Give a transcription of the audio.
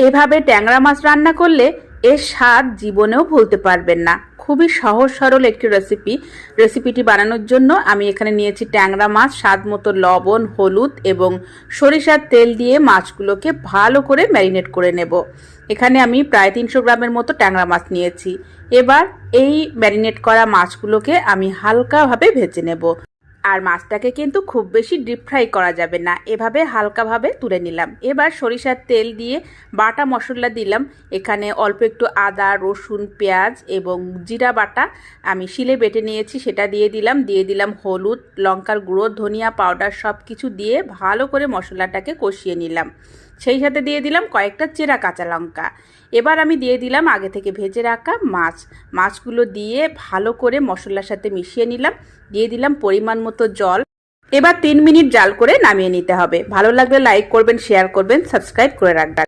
এভাবে ট্যাংরা মাছ রান্না করলে এর স্বাদ জীবনেও ভুলতে পারবেন না। খুবই সহজ সরল একটি রেসিপিটি বানানোর জন্য আমি এখানে নিয়েছি ট্যাংরা মাছ, স্বাদ মতো লবণ, হলুদ এবং সরিষার তেল দিয়ে মাছগুলোকে ভালো করে ম্যারিনেট করে নেব। এখানে আমি প্রায় 300 গ্রামের মতো ট্যাংরা মাছ নিয়েছি। এবার এই ম্যারিনেট করা মাছগুলোকে আমি হালকাভাবে ভেজে নেব। আর মাছটাকে কিন্তু খুব বেশি ডিপ ফ্রাই করা যাবে না, এভাবে হালকাভাবে তুলে নিলাম। এবার সরিষার তেল দিয়ে বাটা মশলা দিলাম। এখানে অল্প একটু আদা, রসুন, পেঁয়াজ এবং জিরা বাটা আমি শিলে বেটে নিয়েছি, সেটা দিয়ে দিলাম হলুদ, লঙ্কার গুঁড়ো, ধনিয়া পাউডার সব কিছু দিয়ে ভালো করে মশলাটাকে কষিয়ে নিলাম। সেই সাথে দিয়ে দিলাম কয়েকটা চেরা কাঁচা লঙ্কা। এবার আমি দিয়ে দিলাম আগে থেকে ভেজে রাখা মাছগুলো দিয়ে ভালো করে মশলার সাথে মিশিয়ে নিলাম। দিয়ে দিলাম পরিমাণ মতো জল। এবার 3 মিনিট জাল করে নামিয়ে নিতে হবে। ভালো লাগলে লাইক করবেন, শেয়ার করবেন, সাবস্ক্রাইব করে রাখবেন।